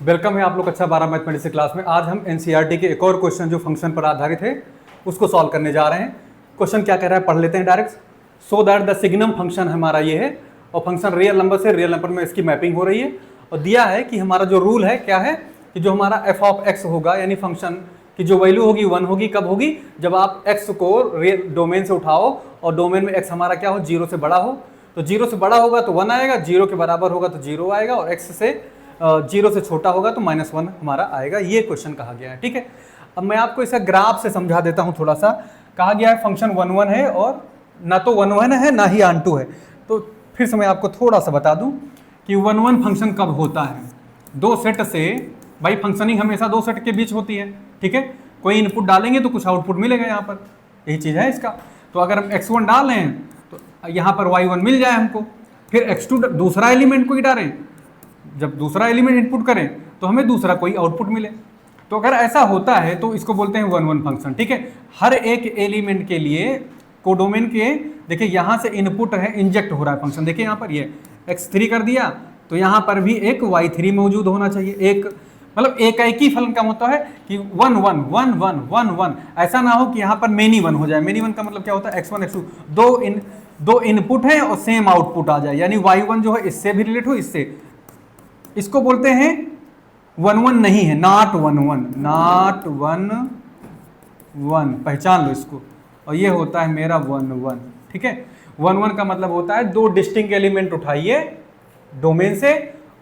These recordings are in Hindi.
वेलकम है आप लोग अच्छा 12 मैथमेटिक्स क्लास में। आज हम एनसीईआरटी के एक और क्वेश्चन जो फंक्शन पर आधारित है उसको सॉल्व करने जा रहे हैं। क्वेश्चन क्या कह रहा है पढ़ लेते हैं direct. So that the signum function हमारा ये है और फंक्शन रियल नंबर से रियल नंबर में इसकी मैपिंग हो रही है और दिया है कि हमारा जो रूल है क्या है कि जो हमारा एफ ऑफ एक्स होगा यानी फंक्शन की जो वैल्यू होगी 1 होगी। कब होगी? जब आप x को डोमेन से उठाओ और डोमेन में x हमारा क्या हो 0 से बड़ा हो। तो 0 से बड़ा होगा तो 1 आएगा, 0 के बराबर होगा तो 0 आएगा और x से 0 से छोटा होगा तो -1 हमारा आएगा। ये क्वेश्चन कहा गया है, ठीक है। अब मैं आपको इसका ग्राफ से समझा देता हूँ थोड़ा सा। कहा गया है फंक्शन 1 1 है और ना तो 1 1 है ना ही ऑन टू है। तो फिर से मैं आपको थोड़ा सा बता दूं कि 1 1 फंक्शन कब होता है। दो सेट से भाई फंक्शनिंग हमेशा दो सेट के बीच होती है, ठीक है। कोई इनपुट डालेंगे तो कुछ आउटपुट मिलेगा यहाँ पर, यही चीज़ है इसका। तो अगर हम x1 डाल रहे हैं तो यहाँ पर y1 मिल जाए हमको, फिर x2 दूसरा एलिमेंट को ही डालें, जब दूसरा एलिमेंट इनपुट करें तो हमें दूसरा कोई आउटपुट मिले। तो अगर ऐसा होता है तो इसको बोलते हैं 1 1 फंक्शन, ठीक है। हर एक एलिमेंट के लिए कोडोमेन के देखिए यहाँ से इनपुट है, इंजेक्ट हो रहा है फंक्शन। देखिए यहाँ पर ये x3 कर दिया तो यहाँ पर भी एक y3 मौजूद होना चाहिए। एक मतलब एक ही फलन का मतलब है कि 1 1 1 1 1 1, ऐसा ना हो कि यहाँ पर मेनी 1 हो जाए। मेनी 1 का मतलब क्या होता है x1 x2 दो इनपुट है और सेम आउटपुट आ जाए, यानी y1 जो है इससे भी रिलेट हो इससे। इसको बोलते हैं 1 1 नहीं है, नॉट 1 1, नॉट 1 1, पहचान लो इसको। और ये होता है मेरा 1 1, ठीक है। 1 1 का मतलब होता है दो डिस्टिंक्ट एलिमेंट उठाइए डोमेन से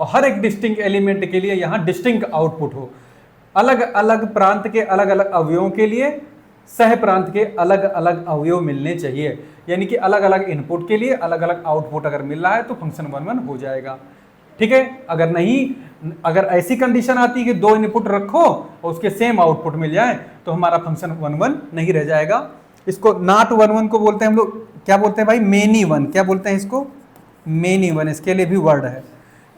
और हर एक डिस्टिंक्ट एलिमेंट के लिए यहाँ डिस्टिंक्ट आउटपुट हो। अलग अलग प्रांत के अलग अलग अवयवों के लिए सह प्रांत के अलग अलग अवयव मिलने चाहिए, यानी कि अलग अलग इनपुट के लिए अलग अलग आउटपुट अगर मिल रहा है तो फंक्शन 1 1 हो जाएगा, ठीक है। अगर नहीं, अगर ऐसी कंडीशन आती है कि दो इनपुट रखो और उसके सेम आउटपुट मिल जाए तो हमारा फंक्शन 1 1 नहीं रह जाएगा। इसको नॉट 1 1 को बोलते हैं हम लोग, क्या बोलते हैं भाई, मेनी 1। क्या बोलते हैं इसको? मेनी 1। इसके लिए भी वर्ड है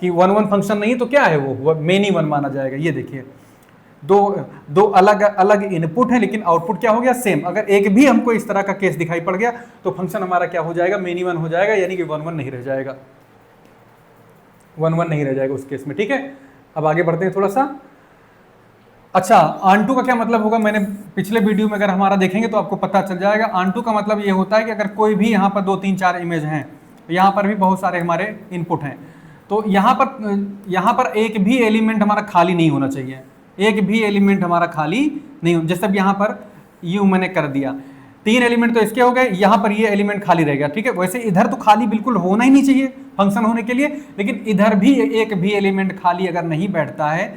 कि 1 1 फंक्शन नहीं तो क्या है वो मेनी 1 माना जाएगा। ये देखिए दो अलग अलग इनपुट है लेकिन आउटपुट क्या हो गया, सेम। अगर एक भी हमको इस तरह का केस दिखाई पड़ गया तो फंक्शन हमारा क्या हो जाएगा, मेनी 1 हो जाएगा, यानी कि 1 1 नहीं रह जाएगा, 1 1 नहीं रह जाएगा उस केस में, ठीक है। अब आगे बढ़ते हैं थोड़ा सा। अच्छा, ऑन टू का क्या मतलब होगा, मैंने पिछले वीडियो में अगर हमारा देखेंगे तो आपको पता चल जाएगा। ऑन टू का मतलब ये होता है कि अगर कोई भी यहाँ पर 2 3 4 इमेज हैं, यहाँ पर भी बहुत सारे हमारे इनपुट हैं, तो यहाँ पर एक भी एलिमेंट हमारा खाली नहीं होना चाहिए। एक भी एलिमेंट हमारा खाली नहीं हो। जैसे अब यहाँ पर यू मैंने कर दिया, 3 एलिमेंट तो इसके हो गए, यहाँ पर ये एलिमेंट खाली रह गया, ठीक है। वैसे इधर तो खाली बिल्कुल होना ही नहीं चाहिए फंक्शन होने के लिए, लेकिन इधर भी एक भी एलिमेंट खाली अगर नहीं बैठता है,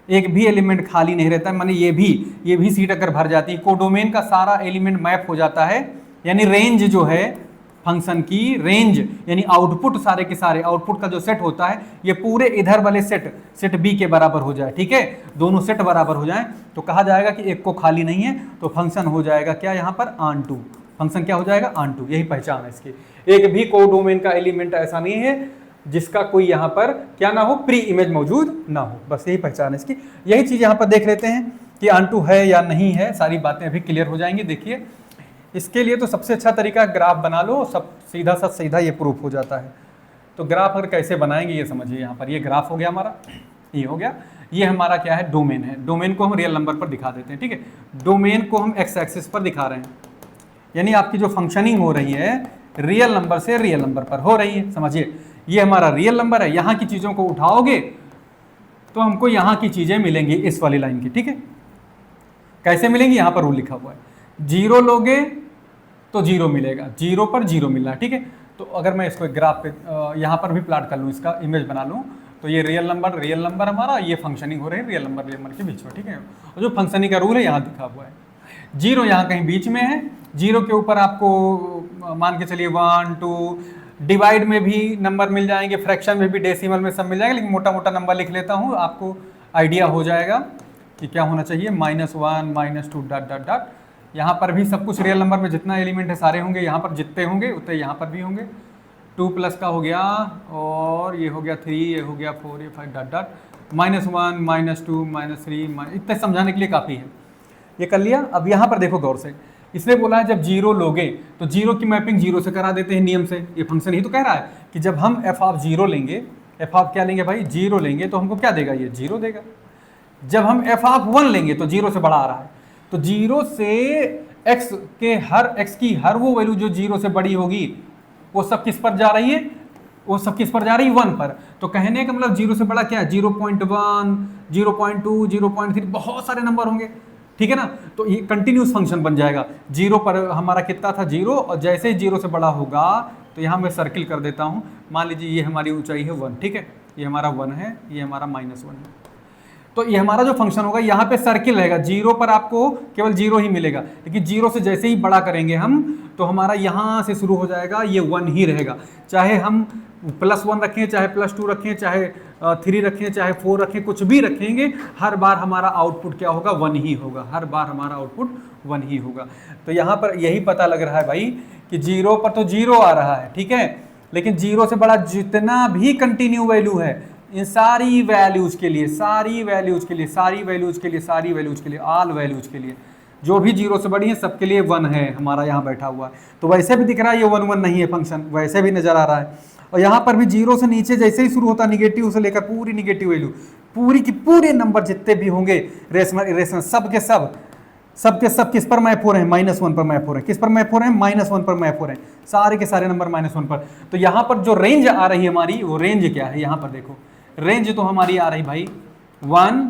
एक भी एलिमेंट खाली नहीं रहता है, माने ये भी सीट अगर भर जाती है, कोडोमेन का सारा एलिमेंट मैप हो जाता है, यानी रेंज जो है फंक्शन की रेंज, यानी आउटपुट सारे के सारे आउटपुट का जो सेट होता है ये पूरे इधर वाले सेट बी के बराबर हो जाए, ठीक है। दोनों सेट बराबर हो जाएं तो कहा जाएगा कि एक को खाली नहीं है, तो फंक्शन हो जाएगा क्या यहाँ पर, ऑन टू। फंक्शन क्या हो जाएगा, ऑन टू। यही पहचान है इसकी। एक भी कोडोमेन का एलिमेंट ऐसा नहीं है जिसका कोई यहाँ पर क्या ना हो, प्री इमेज मौजूद ना हो, बस यही पहचान है इसकी। यही चीज़ यहाँ पर देख लेते हैं कि ऑन टू है या नहीं है, सारी बातें अभी क्लियर हो जाएंगी। देखिए इसके लिए तो सबसे अच्छा तरीका ग्राफ बना लो, सब सीधा सा सीधा ये प्रूफ हो जाता है। तो ग्राफ अगर कैसे बनाएंगे ये समझिए। यहाँ पर ये ग्राफ हो गया हमारा, ये हो गया, ये हमारा क्या है, डोमेन है। डोमेन को हम रियल नंबर पर दिखा देते हैं, ठीक है। डोमेन को हम एक्स एक्सिस पर दिखा रहे हैं, यानी आपकी जो फंक्शनिंग हो रही है रियल नंबर से रियल नंबर पर हो रही है, समझिए। ये हमारा रियल नंबर है, यहाँ की चीज़ों को उठाओगे तो हमको यहाँ की चीज़ें मिलेंगी इस वाली लाइन की, ठीक है। कैसे मिलेंगी, यहाँ पर रूल लिखा हुआ है, 0 लोगे तो 0 मिलेगा, 0 पर 0 मिल रहा है, ठीक है। तो अगर मैं इसको एक ग्राफ पे यहाँ पर भी प्लाट कर लूँ, इसका इमेज बना लूँ, तो ये रियल नंबर हमारा, ये फंक्शनिंग हो रही है रियल नंबर के बीच में, ठीक है। और जो फंक्शनिंग का रूल है यहाँ दिखा हुआ है, 0 यहाँ कहीं बीच में है, 0 के ऊपर आपको मान के चलिए 1 2, डिवाइड में भी नंबर मिल जाएंगे, फ्रैक्शन में भी, डेसिमल में सब मिल जाएगा, लेकिन मोटा मोटा नंबर लिख लेता हूँ, आपको आइडिया हो जाएगा कि क्या होना चाहिए, -1 -2 डॉट डॉट डॉट। यहाँ पर भी सब कुछ रियल नंबर में जितना एलिमेंट है सारे होंगे, यहाँ पर जितने होंगे उतने यहाँ पर भी होंगे। 2 प्लस का हो गया और ये हो गया 3, ये हो गया 4, ये 5 डॉट डॉट, -1 -2 -3, इतने समझाने के लिए काफ़ी है। ये कर लिया। अब यहाँ पर देखो गौर से, इसने बोला है जब 0 लोगे तो 0 की मैपिंग 0 से करा देते हैं नियम से। ये फंक्शन ही तो कह रहा है कि जब हम f ऑफ 0 लेंगे एफ ऑफ क्या लेंगे भाई, 0 लेंगे तो हमको क्या देगा, ये 0 देगा। जब हम एफ ऑफ 1 लेंगे तो 0 से बड़ा आ रहा है, तो 0 से x की हर वो वैल्यू जो 0 से बड़ी होगी वो सब किस पर जा रही है, वो सब किस पर जा रही है, 1 पर। तो कहने का मतलब 0 से बड़ा क्या है, 0.1, 0.2, 0.3, बहुत सारे नंबर होंगे, ठीक है ना। तो ये कंटिन्यूस फंक्शन बन जाएगा। 0 पर हमारा कितना था, 0, और जैसे ही 0 से बड़ा होगा तो यहाँ मैं सर्किल कर देता हूँ। मान लीजिए ये हमारी ऊंचाई है 1, ठीक है, ये हमारा 1 है, ये हमारा -1 है। तो ये हमारा जो फंक्शन होगा यहाँ पे सर्किल रहेगा, 0 पर आपको केवल 0 ही मिलेगा, लेकिन 0 से जैसे ही बड़ा करेंगे हम तो हमारा यहाँ से शुरू हो जाएगा, ये 1 ही रहेगा। चाहे हम +1 रखें, चाहे +2 रखें, चाहे 3 रखें, चाहे 4 रखें, कुछ भी रखेंगे, हर बार हमारा आउटपुट क्या होगा, 1 ही होगा, हर बार हमारा आउटपुट 1 ही होगा। तो यहाँ पर यही पता लग रहा है भाई कि 0 पर तो 0 आ रहा है, ठीक है, लेकिन 0 से बड़ा जितना भी कंटिन्यू वैल्यू है, इन सारी वैल्यूज के लिए, सारी वैल्यूज के लिए, सारी वैल्यूज के लिए, सारी वैल्यूज के लिए, ऑल वैल्यूज के लिए, जो भी 0 से बड़ी है सबके लिए 1 है हमारा यहाँ बैठा हुआ है। तो वैसे भी दिख रहा है ये 1 1 नहीं है फंक्शन, वैसे भी नजर आ रहा है। और यहाँ पर भी 0 से नीचे जैसे ही शुरू होता है निगेटिव से लेकर पूरी निगेटिव वैल्यू, पूरी की पूरे नंबर जितने भी होंगे रेशनल इरेशनल, सब के सब किस पर मैप हो रहे हैं, -1 पर मैप हो रहे हैं। किस पर मैप हो रहे हैं, -1 पर मैप हो रहे हैं, सारे के सारे नंबर -1 पर। तो यहाँ पर जो रेंज आ रही है हमारी, वो रेंज क्या है, यहाँ पर देखो रेंज तो हमारी आ रही भाई 1,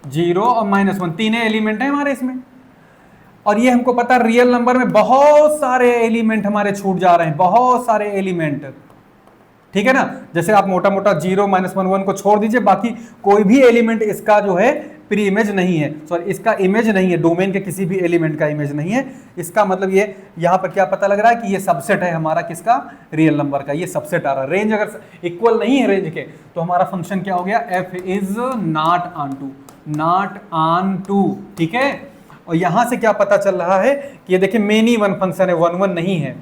0 और -1, तीनों एलिमेंट है हमारे इसमें। और ये हमको पता है रियल नंबर में बहुत सारे एलिमेंट हमारे छूट जा रहे हैं, बहुत सारे एलिमेंट, ठीक है ना। जैसे आप मोटा मोटा 0, -1, 1 को छोड़ दीजिए, बाकी कोई भी एलिमेंट इसका जो है प्री इमेज नहीं है, सॉरी इसका इमेज नहीं है, डोमेन के किसी भी एलिमेंट का इमेज नहीं है। इसका मतलब ये यहाँ पर क्या पता लग रहा है कि ये सबसेट है हमारा किसका, रियल नंबर का, ये सबसेट आ रहा है। रेंज अगर इक्वल नहीं है रेंज के तो हमारा फंक्शन क्या हो गया, f is not onto, ठीक है। और यहां से क्या पता चल रहा है कि ये देखिए मेनी वन फंक्शन है, 1 1 नहीं है,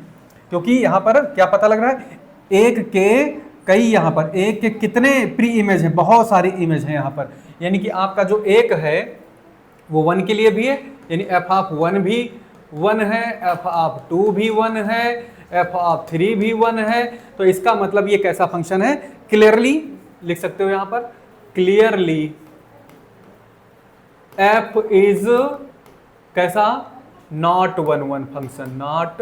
क्योंकि यहां पर क्या पता लग रहा है, एक के कई, यहाँ पर एक के कितने प्री इमेज है, बहुत सारी इमेज है यहाँ पर। यानी कि आपका जो एक है वो 1 के लिए भी है, यानी f ऑफ 1 भी 1 है, f ऑफ 2 भी 1 है, f ऑफ 3 भी 1 है। तो इसका मतलब ये कैसा फंक्शन है, क्लियरली लिख सकते हो यहाँ पर, क्लियरली f इज कैसा, नॉट 1 1 फंक्शन, नॉट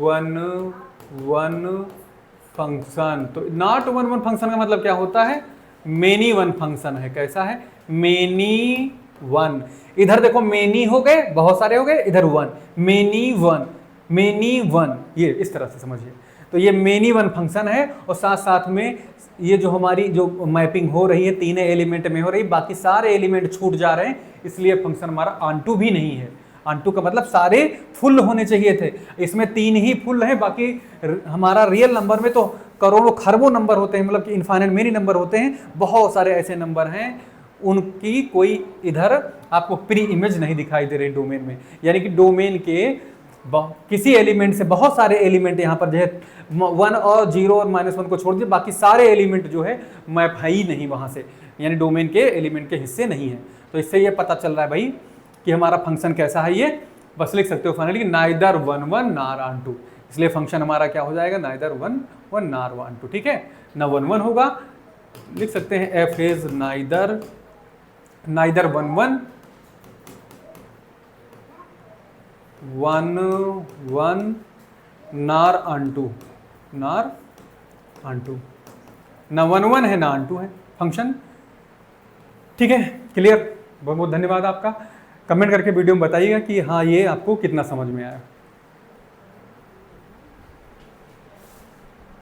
1 1 फंक्शन। तो नॉट 1 1 फंक्शन का मतलब क्या होता है, मेनी वन फंक्शन है। कैसा है, मेनी वन। इधर देखो मेनी हो गए, बहुत सारे हो गए, इधर 1, मेनी वन, ये इस तरह से समझिए। तो ये मेनी वन फंक्शन है, और साथ साथ में ये जो हमारी जो मैपिंग हो रही है तीनों एलिमेंट में हो रही, बाकी सारे एलिमेंट छूट जा रहे हैं, इसलिए फंक्शन हमारा ऑन-टू भी नहीं है। ऑन-टू का मतलब सारे फुल होने चाहिए थे, इसमें 3 ही फुल हैं, बाकी हमारा रियल नंबर में तो करोड़ों खरबों नंबर होते हैं, मतलब कि इनफाइनाइट मेनी नंबर होते हैं, बहुत सारे ऐसे नंबर हैं उनकी कोई इधर आपको प्री इमेज नहीं दिखाई दे रही डोमेन में। यानी कि डोमेन के किसी एलिमेंट से बहुत सारे एलिमेंट यहाँ पर जो है 1 और 0 और -1 को छोड़ दिए, बाकी सारे एलिमेंट जो है मैप है ही नहीं वहाँ से, यानी डोमेन के एलिमेंट के हिस्से नहीं है। तो इससे ये पता चल रहा है भाई कि हमारा फंक्शन कैसा है, ये बस लिख सकते हो फाइनली नाइदर 1 1 नॉर ऑन-टू, इसलिए फंक्शन हमारा क्या हो जाएगा, नाइदर 1 1 नॉर ऑन-टू, ठीक है ना। 1 1 होगा, लिख सकते हैं f is neither 1 1 1 nor on-to, ना 1 1 है ना ऑन-टू है फंक्शन, ठीक है। क्लियर, बहुत बहुत धन्यवाद आपका। कमेंट करके वीडियो में बताइएगा कि हाँ ये आपको कितना समझ में आया।